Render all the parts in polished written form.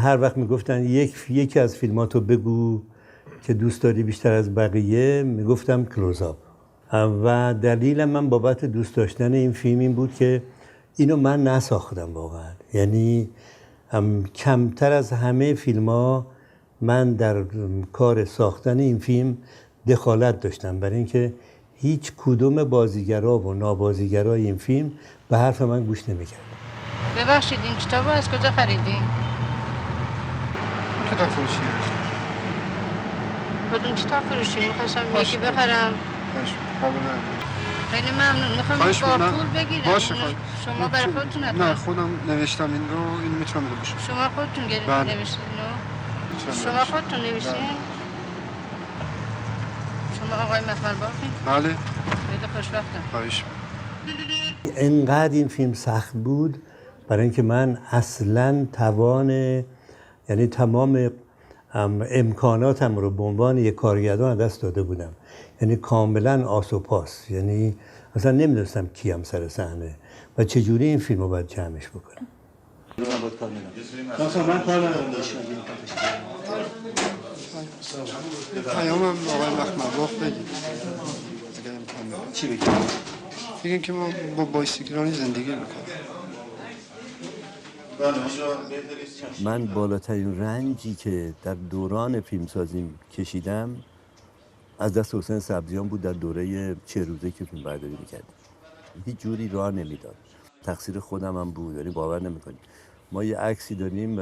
هر وقت میگفتن یکی از فیلماتو بگو که دوست داری بیشتر از بقیه، میگفتم کلوزآپ. و دلیل من بابت دوست داشتن این فیلم این بود که اینو من نساختم واقعا. یعنی کمتر از همه فیلم‌ها من در کار ساختن این فیلم دخالت داشتم، برای اینکه هیچ کدوم بازیگرا و نابازیگرای این فیلم به حرف من گوش نمی‌کرد. ببخشید این کتابو از کجا خریدین؟ کتاب فروشی. کدوم کتاب فروشی؟ می‌خواستم یکی بخرم. خیلی ممنون. میخوام با پول بگیرم. باشه شما برای خودتون نه خودم نوشتم این رو، این میتونم بشم. شما خودتون نوشتین رو؟ شما خودتون نوشتین؟ شما آقای مخمل باقی؟ بله. خیلی خوشبختم. خواهش. انقدر این فیلم سخت بود برای اینکه من اصلاً یعنی تمام امکاناتم رو به عنوان یک کارگردان دست داده بودم. یعنی کاملا آس و پاس، یعنی اصلا نمیدونستم کیم سر صحنه و چجوری این فیلم رو باید جمعش بکنم. من کار ندارم پیامم آقای مخمل بگید. چی بگید؟ بگید که ما با بایسیکلانی زندگی میکنم. من بالاترین رنجی که در دوران فیلمسازیم کشیدم از دست حسین سبزیان بود در دوره 40 روزه که فیلم برداری میکردیم. هیچ جوری راه نمیداد. تقصیر خودم هم بود، یعنی باور نمیکنید. ما یه عکسی داریم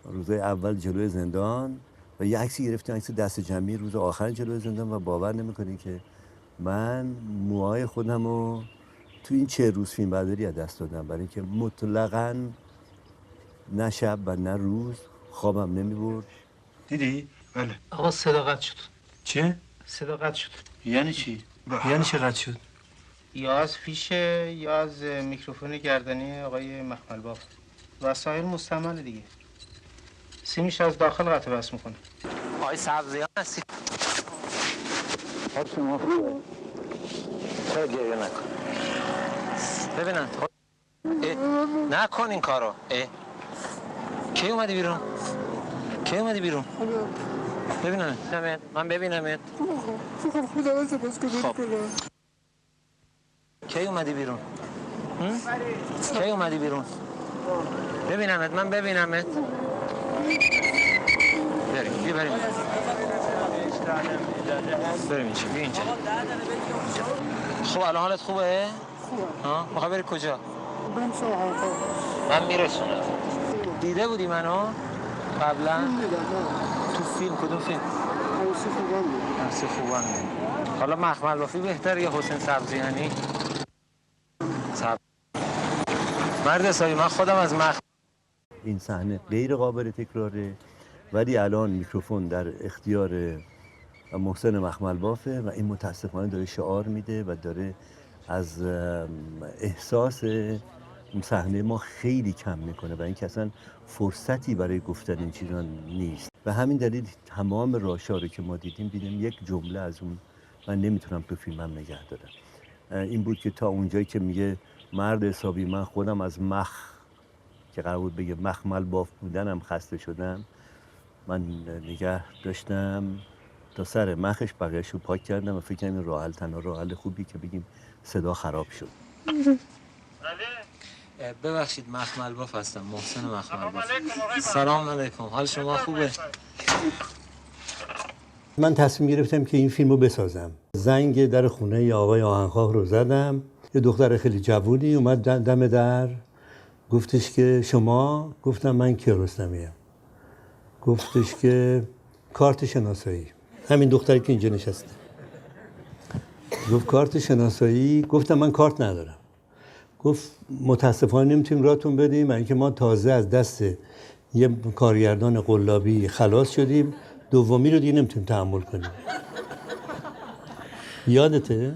روزای اول جلوی زندان و یه عکسی گرفتیم، عکس دست جمعی روز آخر جلوی زندان و باور نمیکنید که من موهای خودم رو تو این 40 روز فیلم برداری از دست دادم، برای اینکه مطلقاً نه شب و نه روز خوابم نمیبرد. دیدی؟ بله. آقا صدا قطع شد. چه؟ صدا قطع شد. یعنی چی؟ یعنی چه قطع شد؟ یا از فیشه یا از میکروفون گردنی آقای مخمل باف. وسایل مستعمل دیگه. سیمش از داخل قطع بس میکنه. آقای سبزیان هستی؟ خب شما خوبه. چرا گریه نکن؟ ببینن نکن این کارو. کی اومدی بیرون؟ کی اومدی بیرون؟ ببینم من ببینمت. خب کی اومدی بیرون؟ کی اومدی بیرون؟ ببینمت، من ببینمت. بریم بریم اینجا، بیا اینجا. خب الان حالت خوبه؟ ها؟ میخوای بری کجا؟ من میرسونم. دیده بودی منو؟ قبلا؟ تو فیلم، کدوم فیلم؟ عروسی خوبان. حالا مخمل بافی بهتر یا حسین سبزیانی؟ مرد حسابی من خودم از این صحنه غیر قابل تکراره، ولی الان میکروفون در اختیار محسن مخمل بافه و این متاسفانه داره شعار میده و داره از احساس صحنه ما خیلی کم میکنه و این که اصلا فرصتی برای گفتن این چیزا نیست. و همین دلیل تمام راشا که ما دیدیم یک جمله از اون من نمیتونم تو فیلمم نگه دارم. این بود که تا اونجایی که میگه مرد حسابی من خودم از که قرار بود بگه مخمل باف بودنم خسته شدم، من نگه داشتم تا سر مخش، بقیه‌شو پاک کردم و فکر کنم این راه حل تنها راه حل خوبی که بگیم صدا خراب شد. ببخشید مخمل باف هستم، محسن مخمل باف. سلام علیکم. حال شما خوبه؟ من تصمیم گرفتم که این فیلمو بسازم. زنگ در خونه ی آقای آهنخواه رو زدم. یه دختر خیلی جوونی اومد دم در، گفتش که شما؟ گفتم من کیارستمی‌ام. گفتش که کارت شناسایی. همین دختری که اینجا نشسته. گفت کارت شناسایی. گفتم من کارت ندارم. گفت متاسفانه نمیتونیم راهتون بدیم، اینکه ما تازه از دست یه کارگردان قلابی خلاص شدیم، دومی رو دیگه نمیتونیم تحمل کنیم. یادته؟